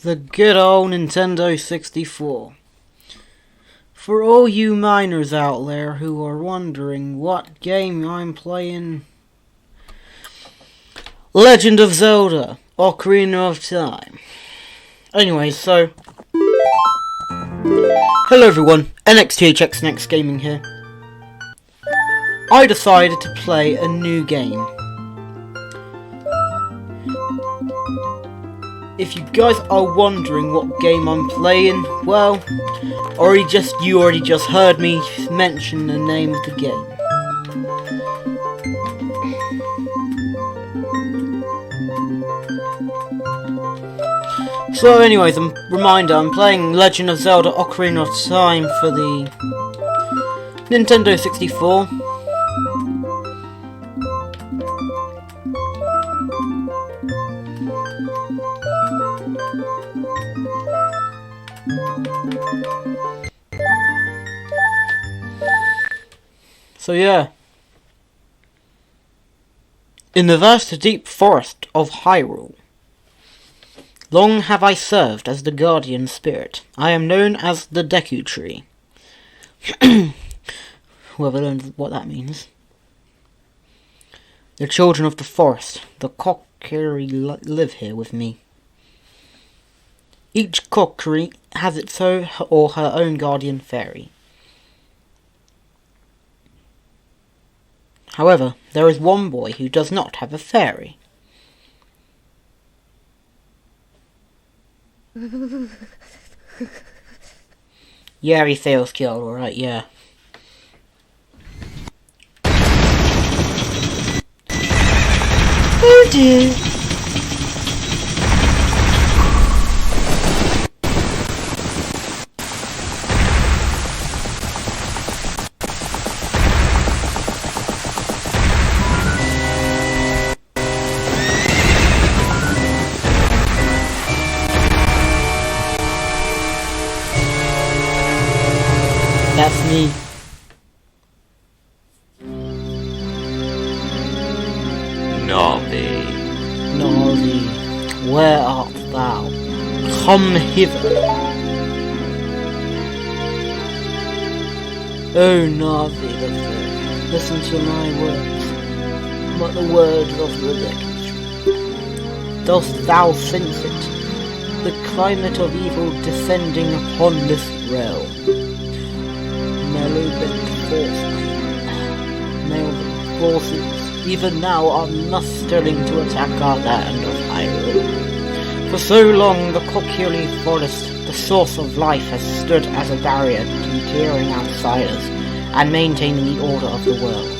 The good old Nintendo 64. For all you miners out there who are wondering what game I'm playing, Legend of Zelda, Ocarina of Time. Anyway, so hello everyone, NXTHX Next Gaming here. I decided to play a new game. If you guys are wondering what game I'm playing, well, you already just heard me mention the name of the game. So anyways, a reminder, I'm playing Legend of Zelda Ocarina of Time for the Nintendo 64. So yeah. In the vast deep forest of Hyrule, long have I served as the guardian spirit. I am known as the Deku tree. Whoever learned what that means. The children of the forest, the Kokiri, live here with me. Each Kokiri has its own or her own guardian fairy. However, there is one boy who does not have a fairy. Yeah, he feels killed, alright, yeah. Oh dear. That's me. Navi, where art thou? Come hither. Oh Navi, listen to my words, but the words of the Deku. Dost thou sense it? The climate of evil descending upon this realm. Forces even now are mustering to attack our land of Hyrule. For so long the Kokiri forest, the source of life, has stood as a barrier to deterring outsiders and maintaining the order of the world.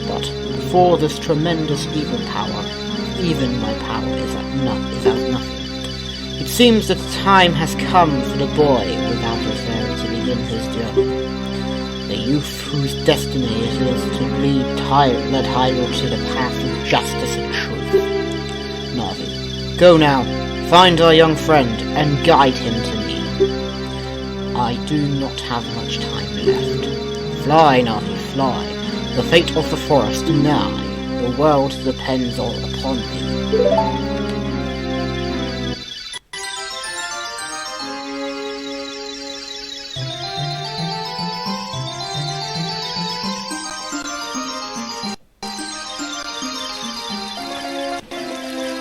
But before this tremendous evil power, even my power is as nothing. It seems that the time has come for the boy without a fairy to begin his journey. The youth whose destiny it is to lead Hyrule to the path of justice and truth. Navi, go now, find our young friend, and guide him to me. I do not have much time left. Fly, Navi, fly. The fate of the forest nigh. The world depends all upon thee.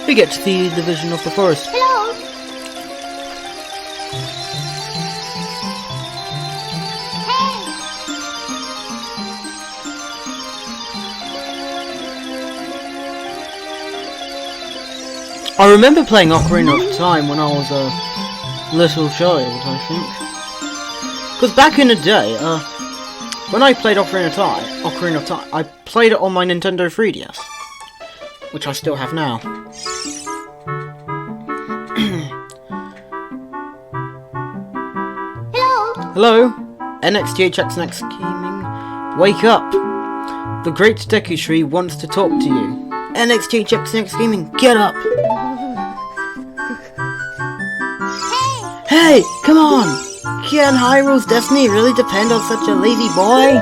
We get to see the vision of the forest. Hello. I remember playing Ocarina of Time when I was a little child, I think. Because back in the day, when I played Ocarina of Time, I played it on my Nintendo 3DS, which I still have now. Hello, NXTHX Next Gaming. Wake up! The Great Deku tree wants to talk to you. NXTHX Next Gaming, get up! Hey, come on! Can Hyrule's destiny really depend on such a lazy boy?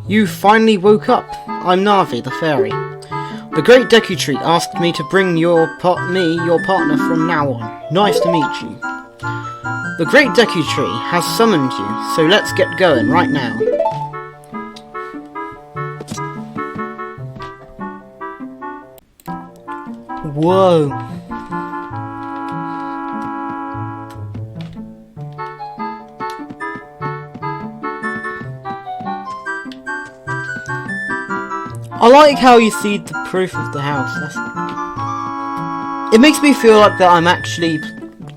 You finally woke up. I'm Navi, the fairy. The Great Deku Tree asked me to bring your partner from now on. Nice to meet you. The Great Deku Tree has summoned you, so let's get going right now. Whoa. I like how you see the proof of the house. It makes me feel like that I'm actually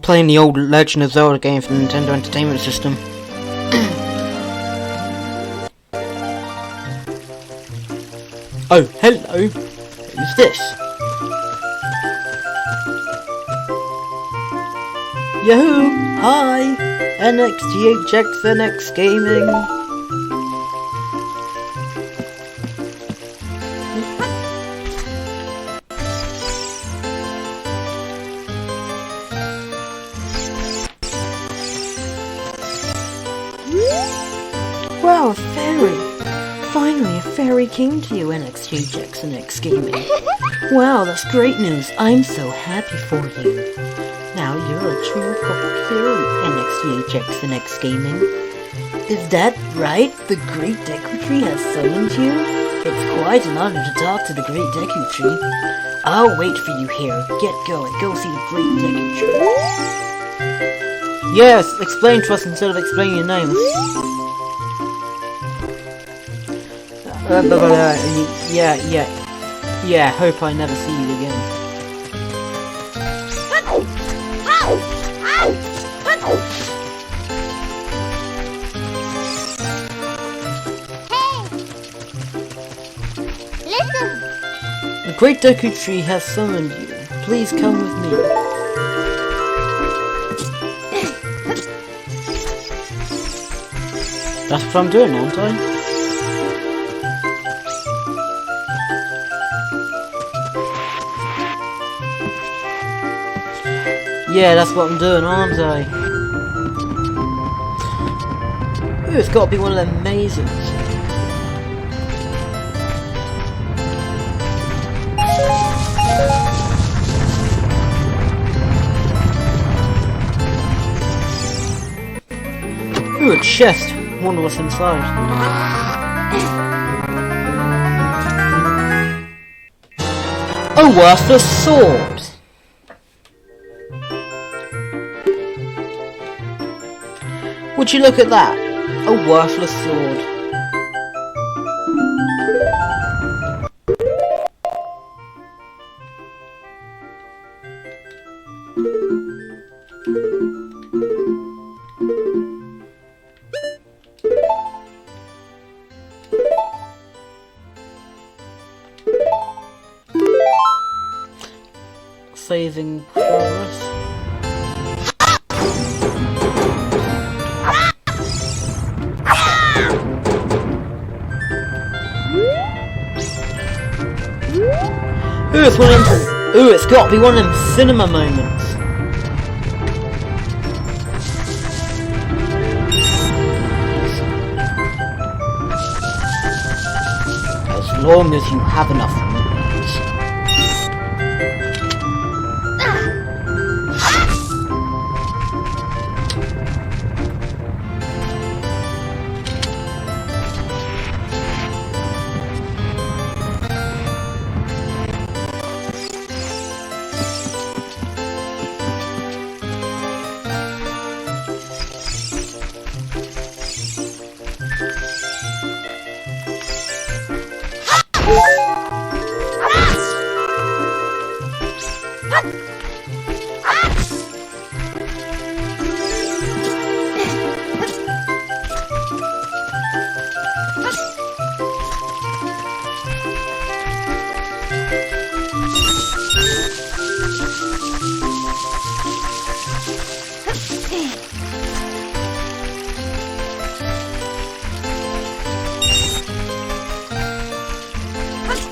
playing the old Legend of Zelda game from the Nintendo Entertainment System. Oh, hello. Who's this? Yahoo! Hi! NXGHXNX Gaming. Wow, a fairy! Finally, a fairy came to you, NXGHXNX Gaming. Wow, that's great news. I'm so happy for you. Now you're a true Kokiri, NXGHXNX Gaming. Is that right? The Great Deku Tree has summoned you? It's quite an honor to talk to the Great Deku Tree. I'll wait for you here. Get going. Go see the Great Deku Tree. Yes, explain to us instead of explaining your name. Yeah, hope I never see you again. Listen! The Great Deku Tree has summoned you. Please come with me. That's what I'm doing, aren't I? Yeah, that's what I'm doing, aren't I? Ooh, it's got to be one of them mazes. Ooh, a chest. Wonder what's inside. A worthless sword. Would you look at that? A worthless sword. Saving progress. Ooh, it's got to be one of them cinema moments. As long as you have enough movies.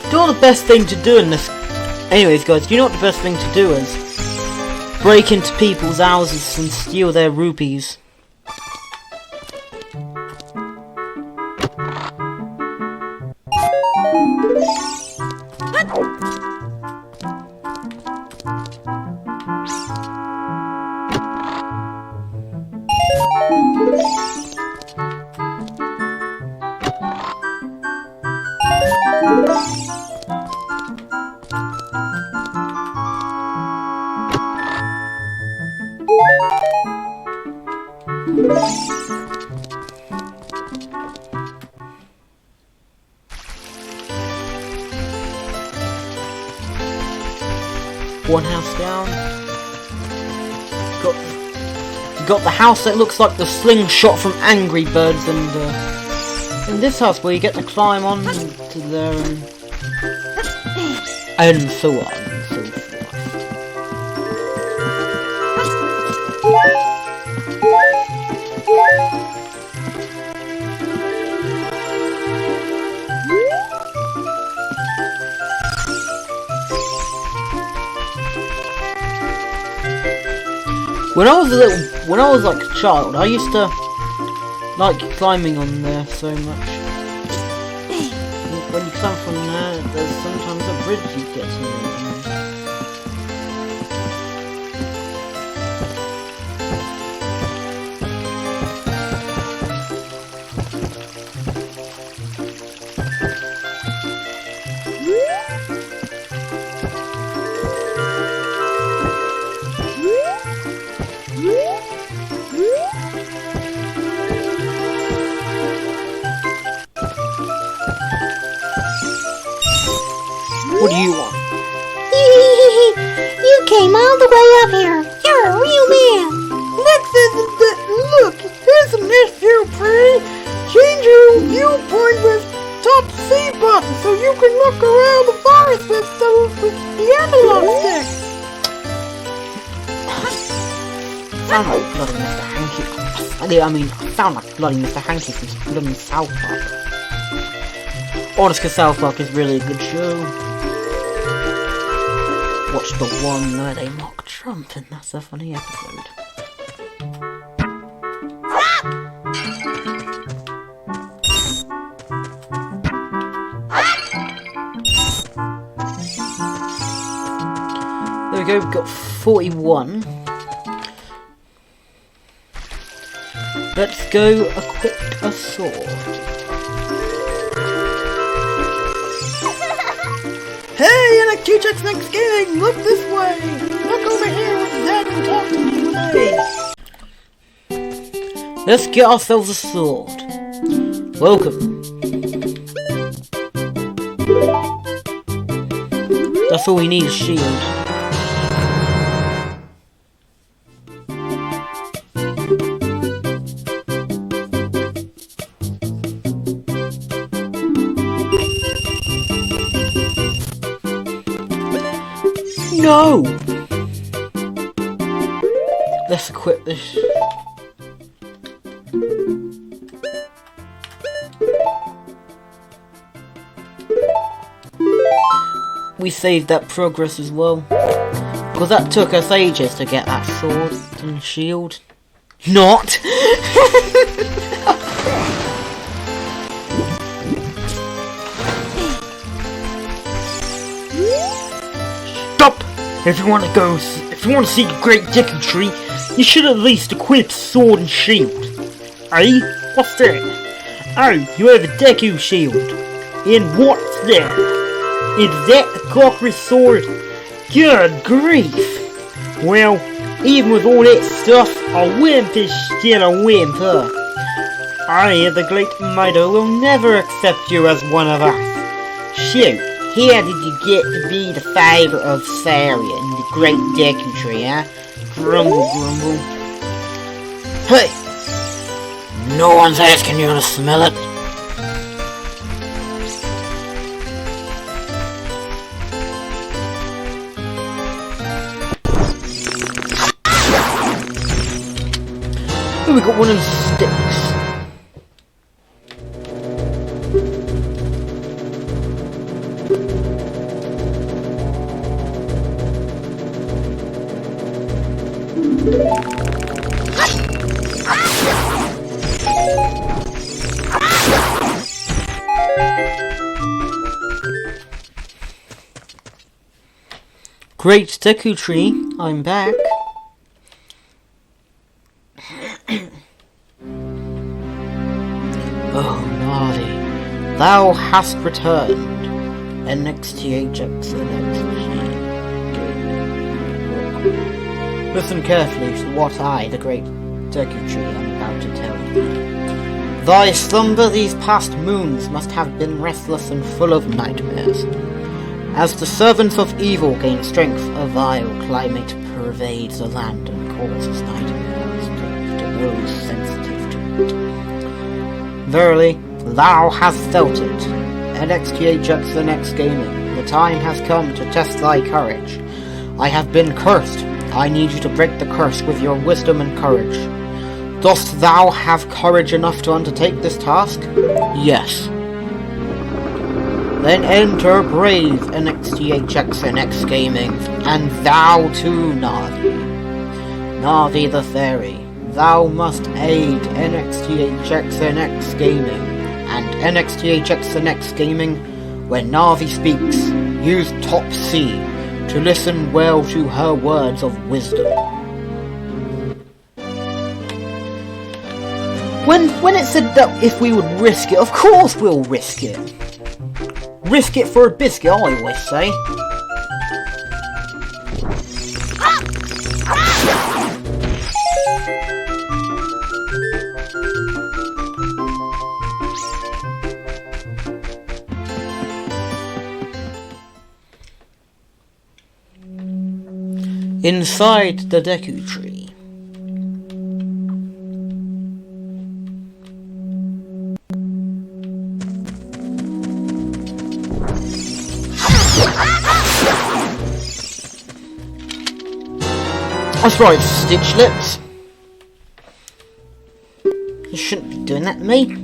Do you know what the best thing to do in this... Anyways guys, do you know what the best thing to do is? Break into people's houses and steal their rupees. One house down. Got the house that looks like the slingshot from Angry Birds, and in this house where you get to climb on to there and so on and so forth. When I was like a child, I used to like climbing on there so much. When you climb from there, there's sometimes a bridge you get to. What do you want? You came all the way up here. You're a real man. Look, isn't this so pretty? Change your viewpoint with top C button so you can look around the forest with the analog stick. Sound like bloody Mr. Hanky. I sound like bloody Mr. Hanky from bloody South Park. Honest, because South Park is really a good show. Watch the one where they mock Trump, and that's a funny episode. There we go, we've got 41. Let's go equip a sword. Hey, and a Q-Check's next game! Look this way! Look over here with Zach and talk to me today! Let's get ourselves a sword. Welcome. That's all we need, is shield. No! Let's equip this. We saved that progress as well. Because that took us ages to get that sword and shield. Not! Stop! If you want to see the Great Deku tree, you should at least equip sword and shield. Eh? What's that? Oh, you have a Deku shield. And what's that? Is that the Kokiri sword? Good grief! Well, even with all that stuff, a wimp is still a wimp, huh? I, the Great Mighter, will never accept you as one of us. Shoot, how did you get to be the favourite of Saria in the Great Deku tree, huh? Grumble, grumble. Hey! No one's asking you to smell it. Oh, we got one of those sticks. Great Deku tree, I'm back. Oh, Navi, thou hast returned. NXTHX Good. Listen carefully to what I, the Great Deku tree I'm about to tell thee. Thy slumber these past moons must have been restless and full of nightmares. As the servants of evil gain strength, a vile climate pervades the land and causes nightmares to those sensitive to it. Verily, thou hast felt it. NXTHX the next gaming. The time has come to test thy courage. I have been cursed. I need you to break the curse with your wisdom and courage. Dost thou have courage enough to undertake this task? Yes. Then enter brave NXTHX NX Gaming, and thou too, Navi. Navi the Fairy, thou must aid NXTHX NX Gaming, and NXTHX NX Gaming, when Navi speaks, use top C to listen well to her words of wisdom. When it said that if we would risk it, of course we'll risk it. Risk it for a biscuit, I always say. Inside the Deku tree. That's right, Stitch Lips. You shouldn't be doing that to me.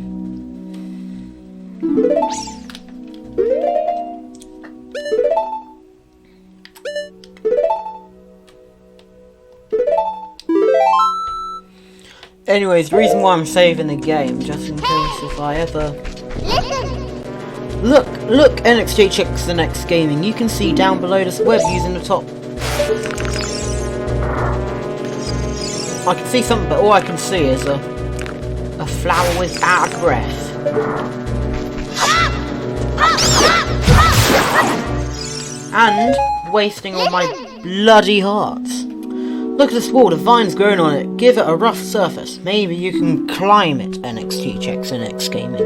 Anyways, the reason why I'm saving the game, just in case if I ever... Look, NXTHX the next gaming. You can see down below this web using the top. I can see something, but all I can see is a flower with bad breath. And wasting all my bloody hearts. Look at this wall, the vines growing on it. Give it a rough surface. Maybe you can climb it, NXTHX NX Gaming.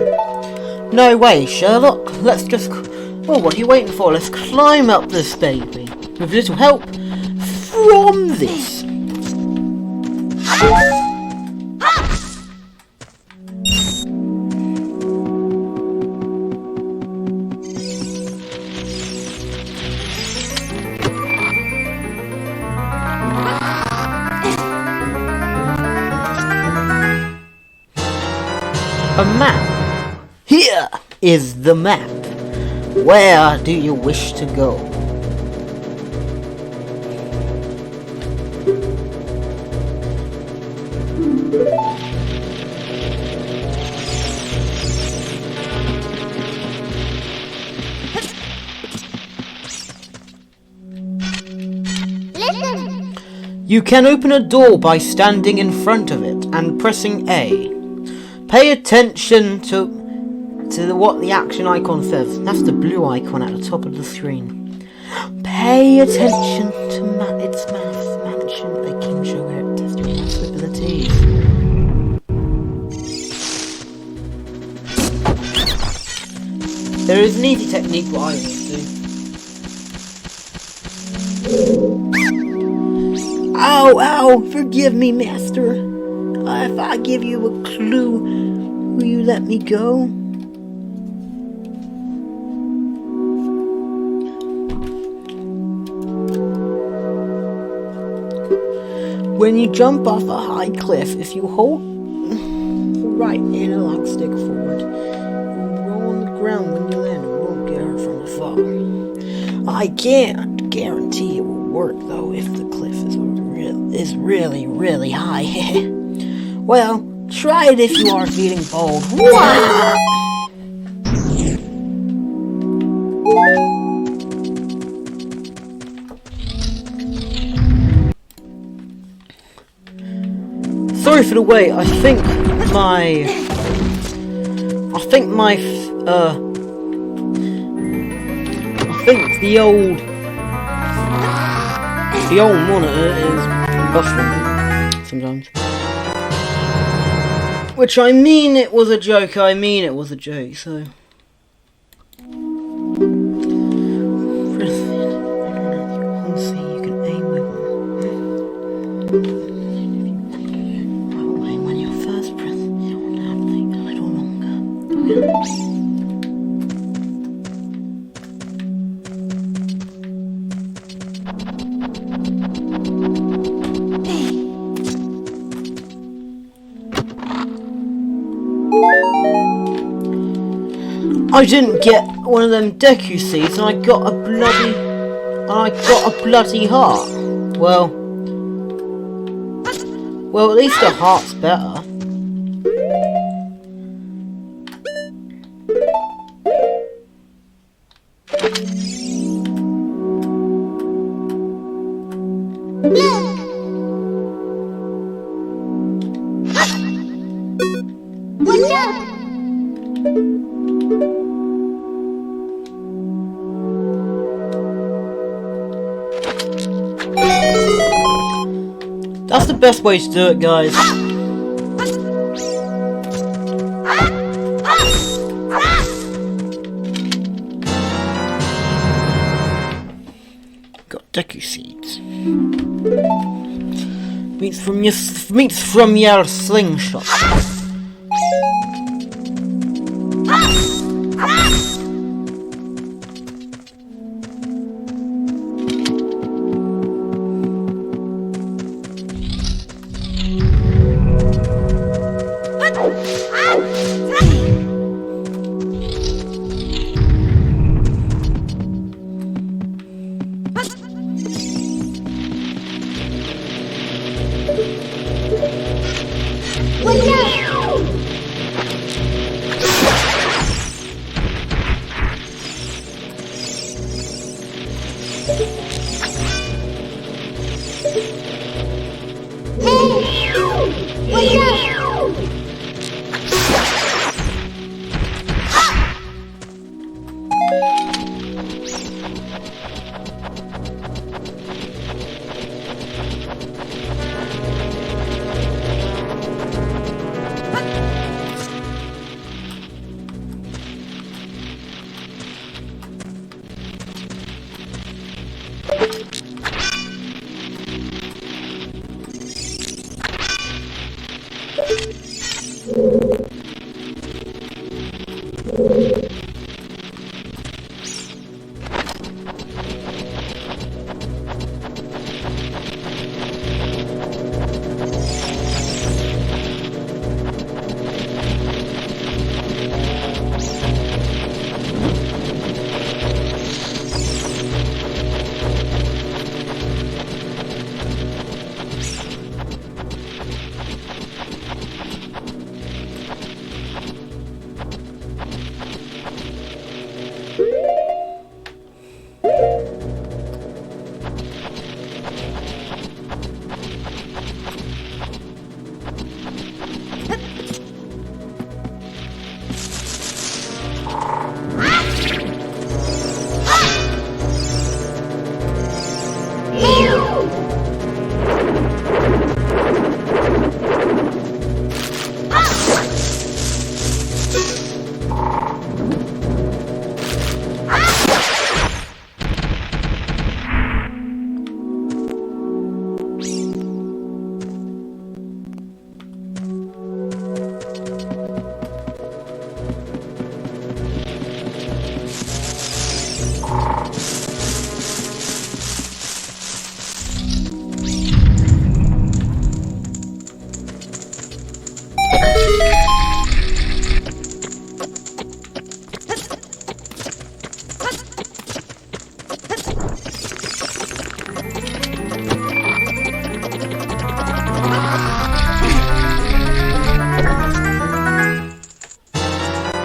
No way, Sherlock. Let's just... Well, what are you waiting for? Let's climb up this baby. With little help from this. A map. Here is the map. Where do you wish to go? You can open a door by standing in front of it and pressing A. Pay attention to what the action icon says. That's the blue icon at the top of the screen. Pay attention to its math mansion. They can show it test your possibilities. There is an easy technique what I always do. Ow, forgive me, master. If I give you a clue, will you let me go? When you jump off a high cliff, if you hold right analog stick forward, you'll roll on the ground when you land and won't get hurt from the fall. I can't guarantee it will work though if the cliff is really, really high. Well, try it if you are feeling bold. Sorry for the wait. I think the old monitor is buffering sometimes. Which I mean it was a joke, so... You can aim with when you first press, it will now take a little longer. I didn't get one of them Deku seeds, and I got a bloody heart. Well, at least a heart's better. Watch out! That's the best way to do it, guys. Got Deku seeds. Meats from your slingshot.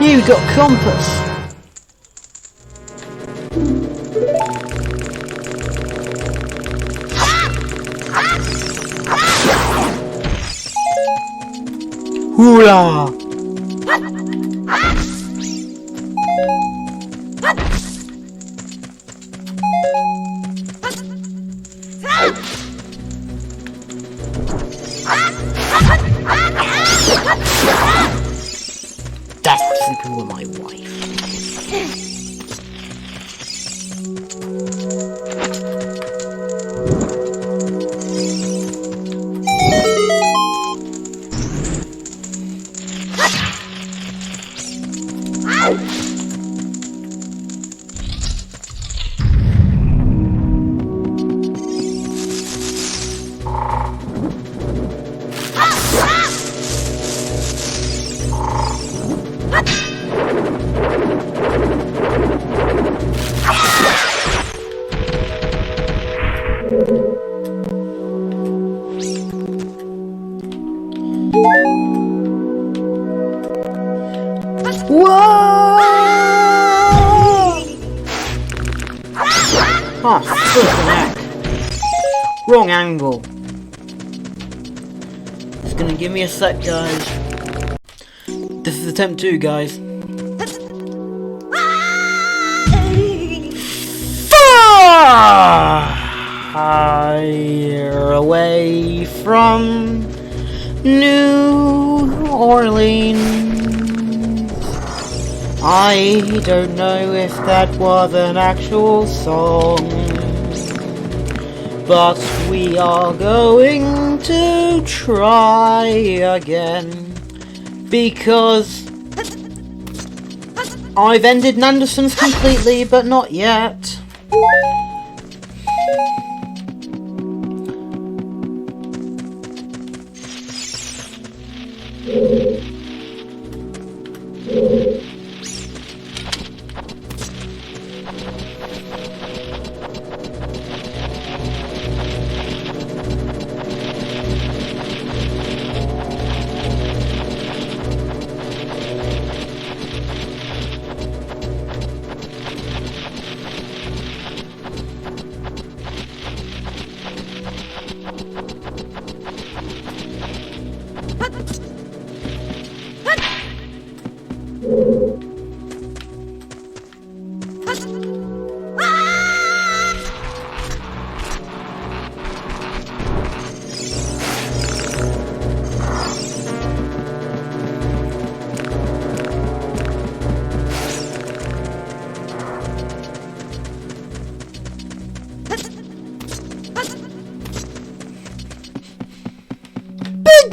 You got compass. Hoolah! were my wife. Ah, flippin' heck. Wrong angle. It's gonna give me a sec, guys. This is attempt 2, guys. Far away from New Orleans. I don't know if that was an actual song, but we are going to try again, because I've ended Nanderson's completely, but not yet.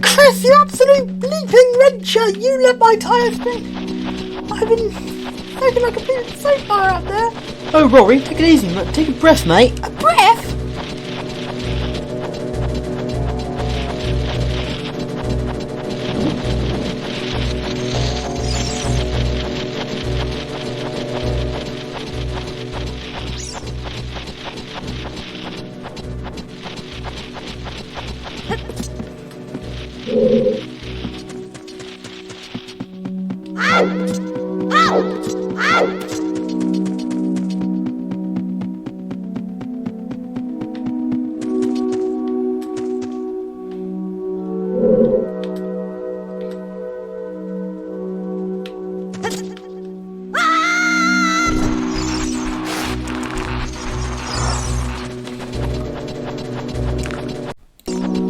Chris, you absolute bleeping red shirt! You let my tyres spin! I've been taking like a bit so far out there! Oh, Rory, take it easy, mate. Take a breath, mate. A breath?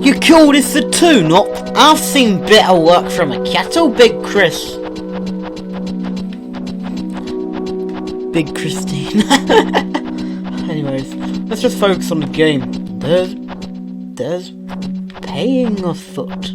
You call this a tune-up? I've seen better work from a kettle, Big Chris. Big Christine. Anyways, let's just focus on the game. There's paying afoot.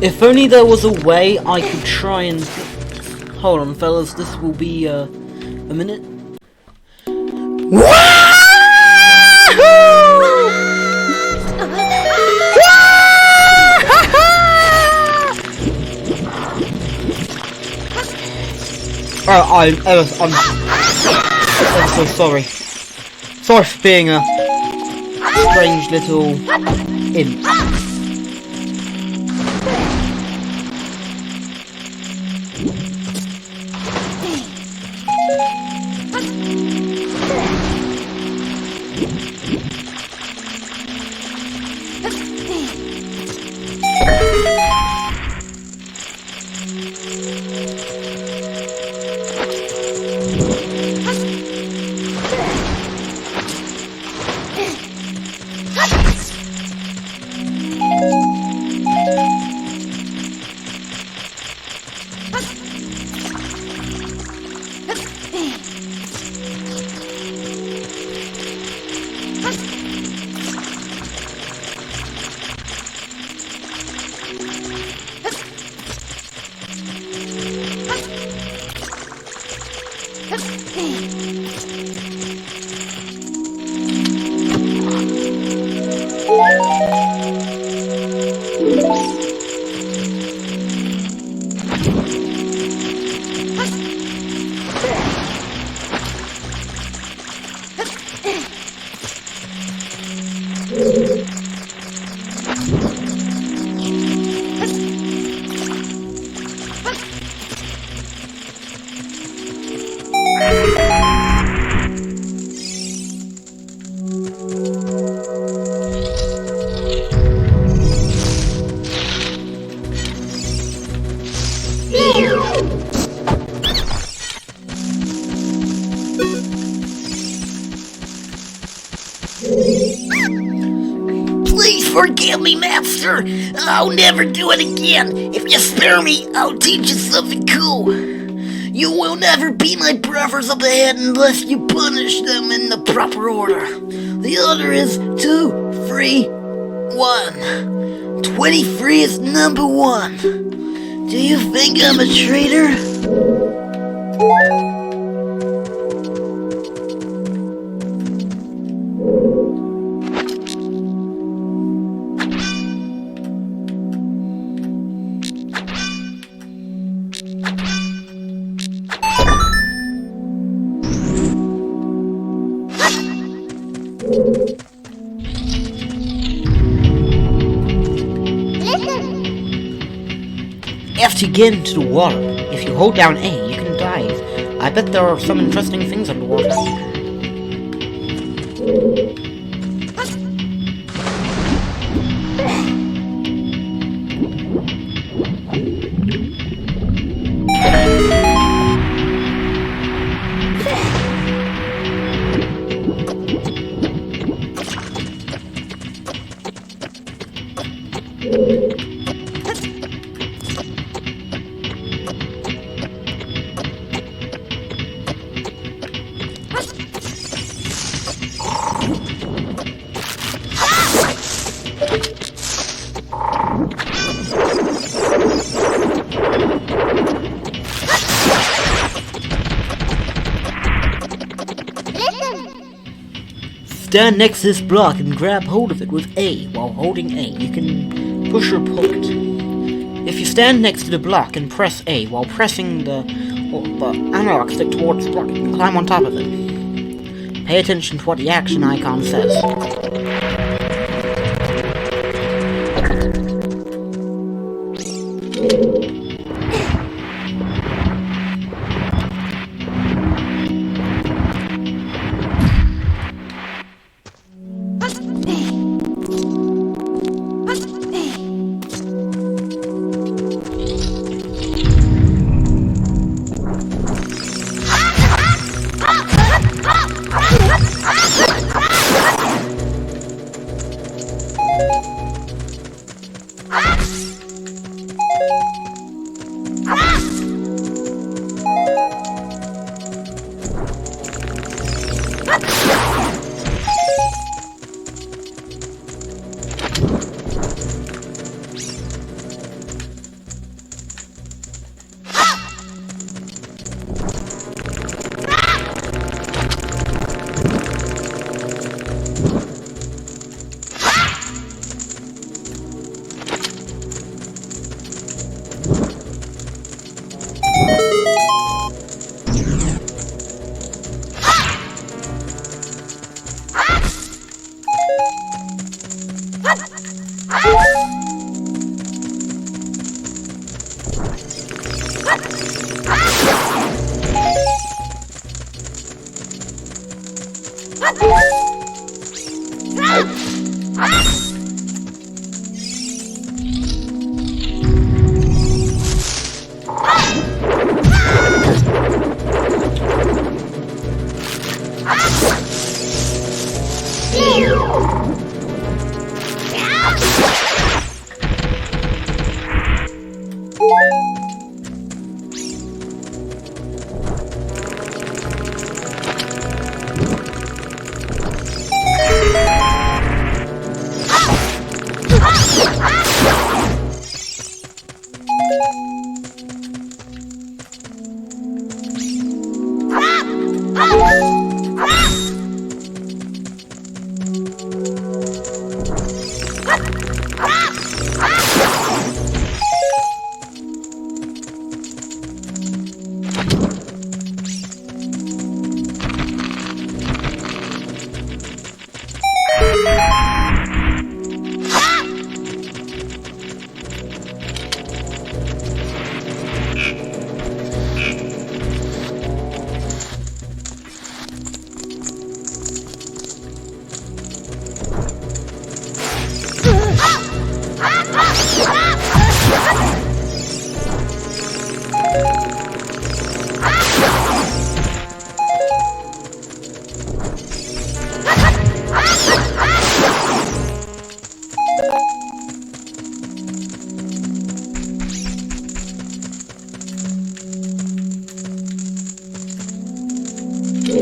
If only there was a way I could try and... Hold on, fellas, this will be, a minute. I'm so sorry. Sorry for being a strange little imp. Please forgive me, Master. I'll never do it again. If you spare me, I'll teach you something cool. You will never be my brothers of the head unless you punish them in the proper order. The order is 2, 3, 1. 23 is number 1. Do you think I'm a traitor? After you get into the water, if you hold down A, you can dive. I bet there are some interesting things underwater. Stand next to this block and grab hold of it with A. While holding A, you can push or pull it. If you stand next to the block and press A while pressing the analog stick towards the block, you can climb on top of it. Pay attention to what the action icon says. Oh,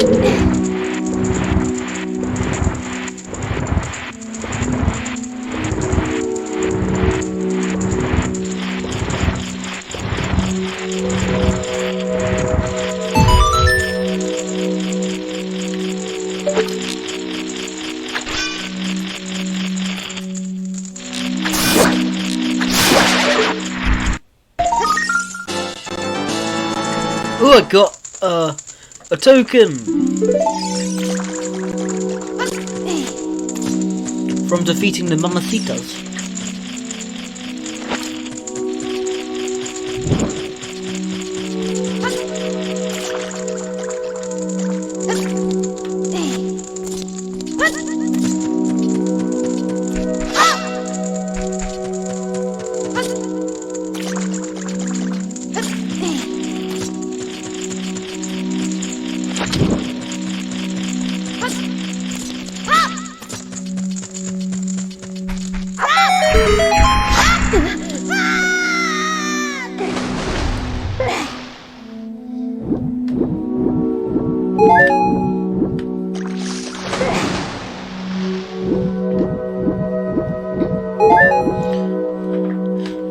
I got a token from defeating the Mamacitas.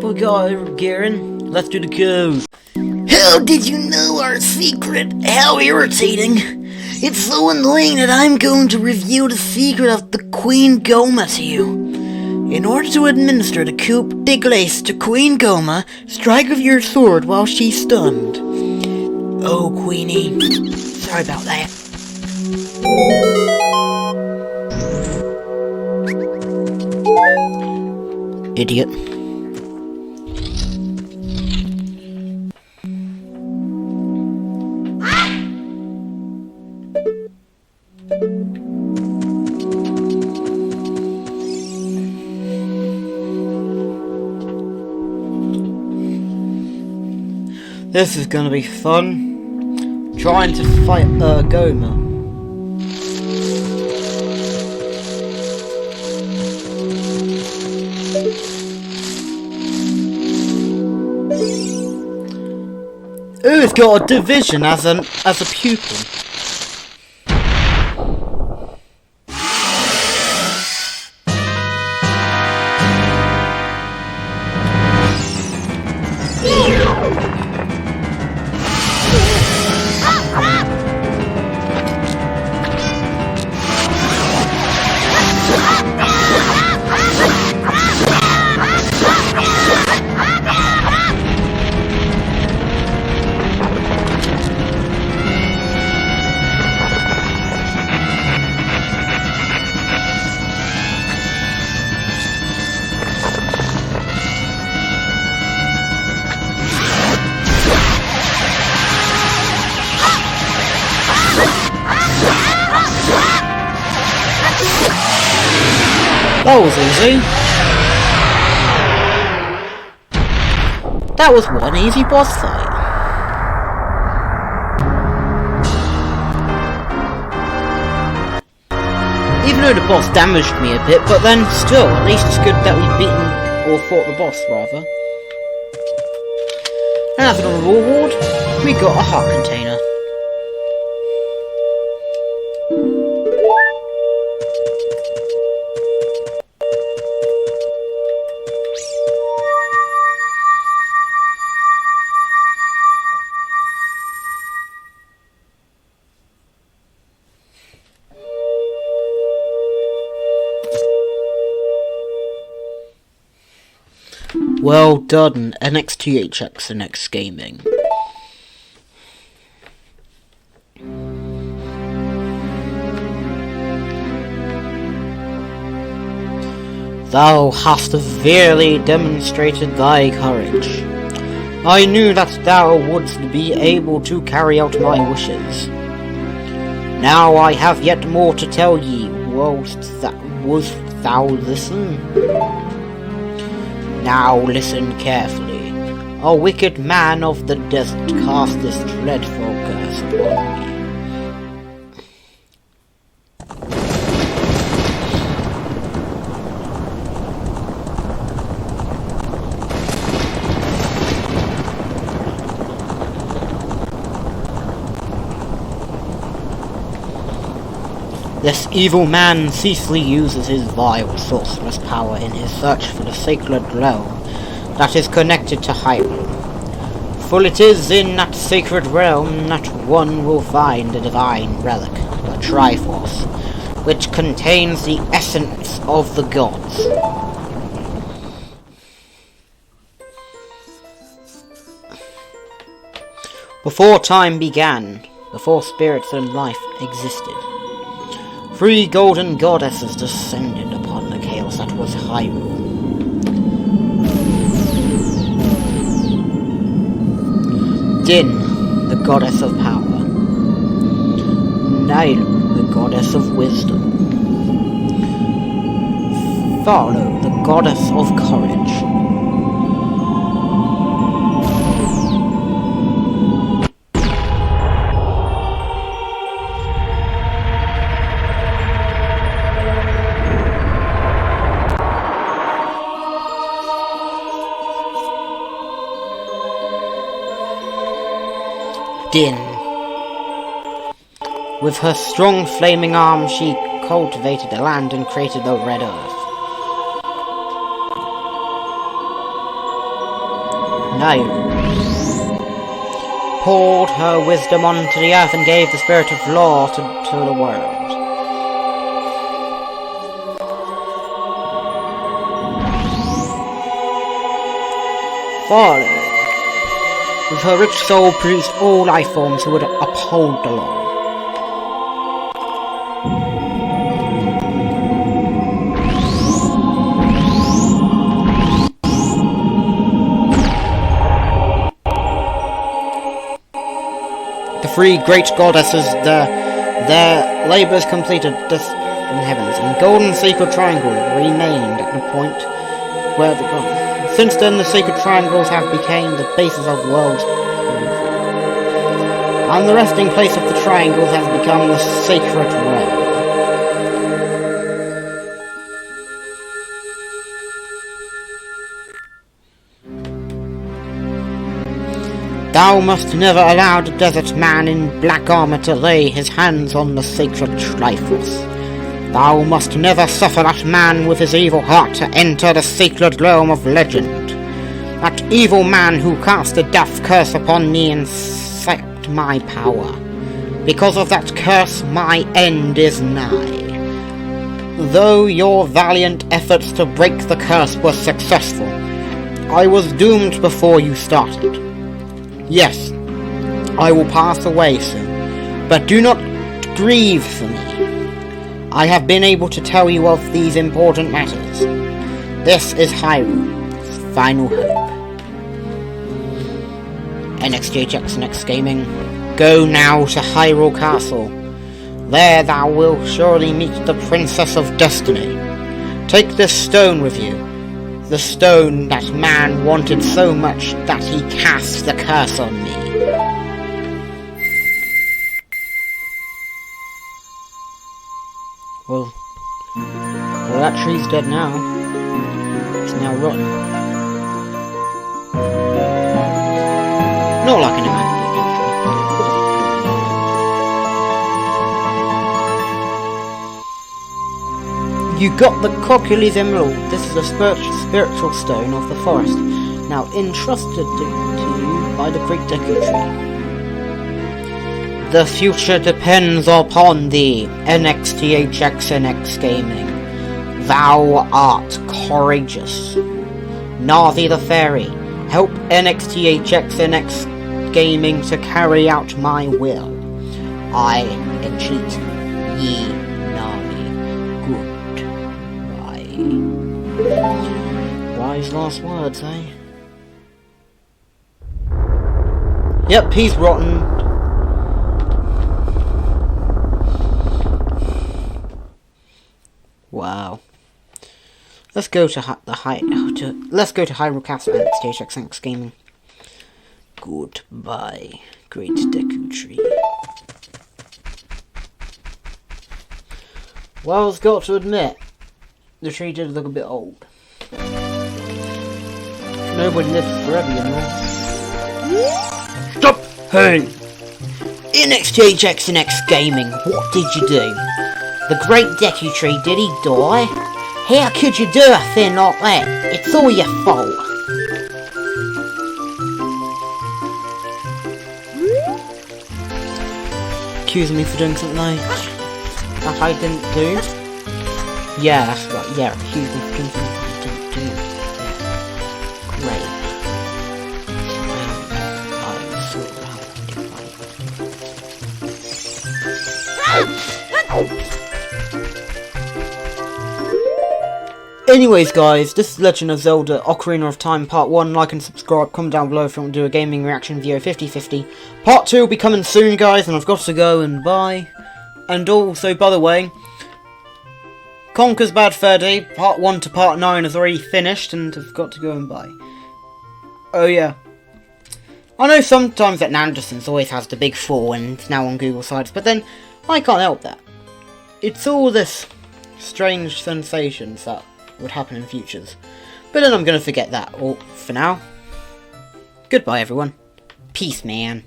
We got it, Garen. Let's do the code. How did you know our secret? How irritating. It's so annoying that I'm going to reveal the secret of the Queen Goma to you. In order to administer the coup de glace to Queen Goma, strike with your sword while she's stunned. Oh, Queenie. Sorry about that. Idiot. This is gonna be fun. Trying to fight Goma. Ooh, it's got a division as a pupil. That was easy. That was one easy boss fight. Even though the boss damaged me a bit, but then still, at least it's good that we've beaten, or fought the boss rather. And as an honorable reward, we got a heart container. Well done, NXTHX and X Gaming. Thou hast severely demonstrated thy courage. I knew that thou wouldst be able to carry out my wishes. Now I have yet more to tell ye. Wouldst thou listen? Now listen carefully. A wicked man of the desert cast this dreadful curse upon me. This evil man ceaselessly uses his vile sorcerer's power in his search for the sacred realm that is connected to Hyrule. For it is in that sacred realm that one will find the divine relic, the Triforce, which contains the essence of the gods. Before time began, before spirits and life existed, 3 golden goddesses descended upon the chaos that was Hyrule. Din, the goddess of power. Nailu, the goddess of wisdom. Farlo, the goddess of courage. Din. With her strong flaming arm, she cultivated the land and created the Red Earth. Nailu poured her wisdom onto the earth and gave the spirit of law to the world. Farlo, with her rich soul, produced all life forms who would uphold the law. The 3 great goddesses, their labours completed this in the heavens, and golden sacred triangle remained at the point where the gods. Since then, the sacred triangles have become the basis of the world's and the resting place of the triangles has become the sacred realm. Thou must never allow the desert man in black armor to lay his hands on the sacred Triforce. Thou must never suffer that man with his evil heart to enter the sacred realm of legend. That evil man who cast a death curse upon me and sapped my power. Because of that curse, my end is nigh. Though your valiant efforts to break the curse were successful, I was doomed before you started. Yes, I will pass away soon, but do not grieve for me. I have been able to tell you of these important matters. This is Hyrule's final hope. NXJX Next Gaming, go now to Hyrule Castle. There thou wilt surely meet the Princess of Destiny. Take this stone with you. The stone that man wanted so much that he cast the curse on me. Well, that tree's dead now. It's now rotten. Not like an imaginary tree. You got the Kokiri's Emerald. This is a spiritual stone of the forest, now entrusted to you by the Great Deku tree. The future depends upon thee, NXTHXNX Gaming. Thou art courageous. Navi the Fairy, help NXTHXNX Gaming to carry out my will. I entreat ye, Navi. Goodbye. Wise last words, eh? Yep, he's rotten. Wow. Let's go to Hyrule Castle and NXTHXNX Gaming. Goodbye, Great Deku Tree. Well, I've got to admit, the tree did look a bit old. Nobody lives forever, you know. Stop! Hey! NXTHXNX Gaming, what did you do? The Great Deku tree, did he die? How could you do a thing like that? It's all your fault. Accusing me for doing something that I didn't do? Yeah, that's right. Yeah, accusing me for doing something I didn't do. Yeah. Great. Anyways guys, this is Legend of Zelda Ocarina of Time Part 1. Like and subscribe, comment down below if you want to do a gaming reaction video 50-50. Part 2 will be coming soon guys, and I've got to go and bye. And also, by the way, Conker's Bad Fur Day, Part 1 to Part 9 is already finished, and I've got to go and bye. Oh yeah. I know sometimes that Nanderson's always has the big 4 and it's now on Google Sites, but then I can't help that. It's all this strange sensations that would happen in futures. But then I'm going to forget that all for now. Goodbye everyone. Peace, man.